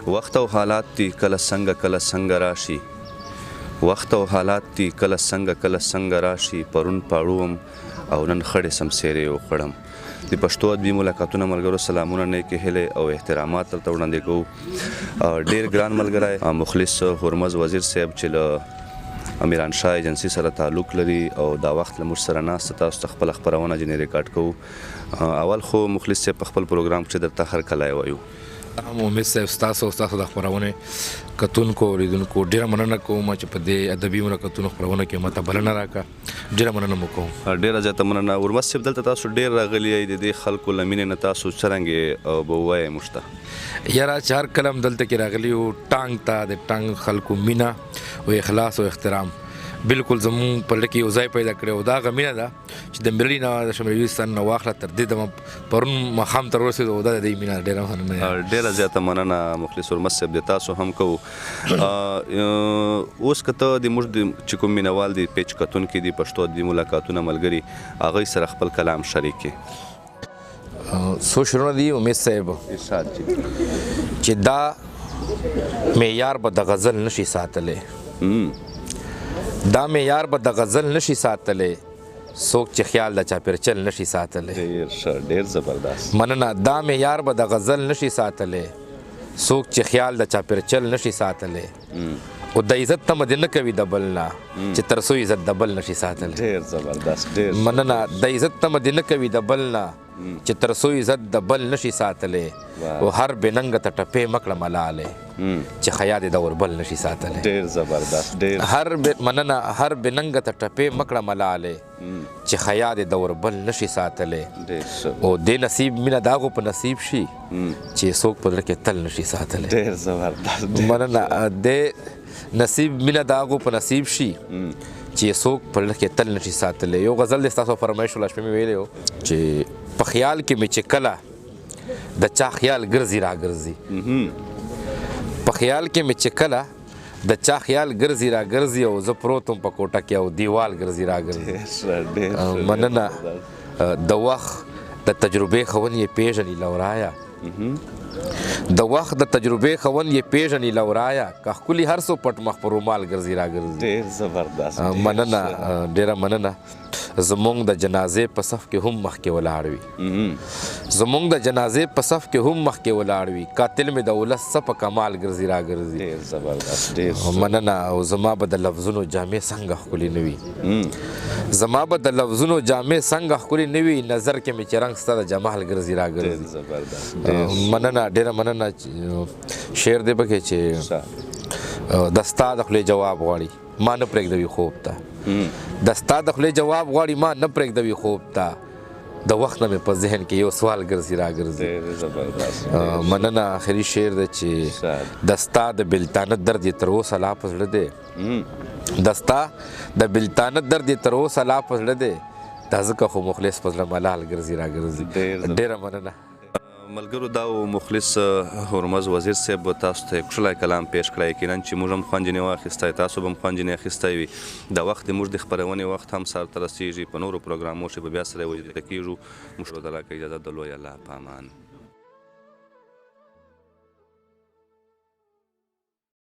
وخت او حالات دي کله څنګه راشي وخت او حالات دي کله څنګه راشي پرون پاړوم او نن خړې سمسیرې وخړم د پښتو ادبي ملاقاتونه ملګرو سلامونه نیکې هیلې او احترامات درته وړاندې کوو ډېر ګران ملګری مخلص هرمز وزیر صاحب چې له امیران شاه ایجنسي سره تعلق لري او دا وخت له موږ سره ناسته تاسو ته خپله خپرونه ځینې ریکارډ کوو اول خو مخلص صاحب په خپل پروګرام کې درته هر کله وایو امید صاحب ستاسو د خپرونې کتونکو اوریدونکو ډېره مننه کوم چې په دې ادبي ملاقاتونو خپرونه کې ماته بلنه راکړه ډېره مننه مو کوم ډېره زیاته مننه هرمز صاحب دلته تاسو ډېر راغلي یئ د دې خلکو له مینې نه تاسو څرنګې به ووایئ موږ ته یاره چې هر کله هم دلته کې راغلي یو ټانګ ته د ټانګ خلکو مینه او اخلاص او احترام بالکل زمون په لکه یو ځای پیدا کړی او دا هغه مینه ده چې د ملي نه د شمالي ویستان نه واخله تر دې دمه پرون ماښام ته ورسېدو او دا د دې مینه ډېره زیاته مننه مخلص هرمز صاحب د تاسو هم کوو اوس که ته د موږ چې کوم مینهوال دي پیج کتونکي دي پښتو ادبي ملاقاتونه ملګري هغوی سره خپل کلام شریک کړي څو شعرونه دي امید صاحب ارشاد چې دا معیار به د غزل نشي ساتلی دا معیار به د غزل نشي ساتلی څوک چې خیال د چاپېرچل نشي ساتلی ډېر زبردست مننه دا معیار به د غزل نشي ساتلی څوک چې خیال د چاپېرچل نشي ساتلی خو د عزت تمه دې نه کوي د بل نه چې تر څو عزت د بل نشي ساتلی ډېر زبردست ډېر مننه د عزت تمه دې نه کوي د بل نه چې تر څو عزت د بل نشي ساتلی او هر بېننګه ته ټپې مکړه ملالی چې حیا دې د وربل نشي ساتلی ډېر زبردست ډېر مننه هر بېننګه ته ټپې مکړه ملالی چې حیا دې د وربل نشي ساتلی او دې نصیب مینه د هغو په نصیب شي چې څوک په زړه کې تل نشي ساتلی ډېر زبردست مننه دې نصیب مینه د هغو په نصیب شي چې څوک په زړه کې تل نشي ساتلی یو غزل دی ستاسو فرمایش ولا شپې مې ویلی و چې په خیال کې مې چې کله د چا خیال ګرځي راګرځي په خیال کې مې چې کله د چا خیال ګرځي راګرځي او زه پروت وم په کوټه کې او دیوال ګرځي راګرځي مننه د وخت د تجربې خاوند یې پېژني لورايه د وخت د تجربې خاوند یې پېژني لورايه که ښکلي هر څو پټ مخ په رومال ګرځي راګرځي ډېر زبردست مننه ډېره مننه زمونږ د جنازې په صف کې هم مخکې ولاړ وي زمونږ د جنازې په صف کې هم مخکې ولاړ وي قاتل مې د ولس څه په کمال ګرځي راګرځي ډېر زبردست ډېر مننه او زما به د لفظونو جامې څنګه ښکلي نه وي زما به د لفظونو جامې څنګه ښکلي نه وي نظر کې مې چې رنګ ستا د جمال ګرځي راګرځي مننه ډېره مننه شعر دی پکې چې د ستا د خولې جواب غواړي ما نه پرېږدوي خوب ته د ستا د خولې جواب غواړي ما نه پرېږدوي خوب ته د وخت نه مې په ذهن کې یو سوال ګرځي راګرځي مننه آخري شعر دی چې د ستا د بېلتانه درد یې تر اوسه لا په زړه دی د ستا د بېلتانه درد یې تر اوسه لا په زړه دی دا ځکه خو مخلص په زړه ملال ګرځي راګرځي ډېره مننه ملګرو دا و مخلص هرمز وزیر صاحب تاسو ته یو ښکلی کلام پیش کړی یقینا چې موږ هم خوند ځینې واخیستی تاسو به هم خوند ځینې اخیستی وي د وخت موږ د خپرونې وخت هم سر ته رسېږي په نورو پروګرامو چې به بیا سره وجدته کېږو موږ ته راکړه اجازه د لوی الله په امان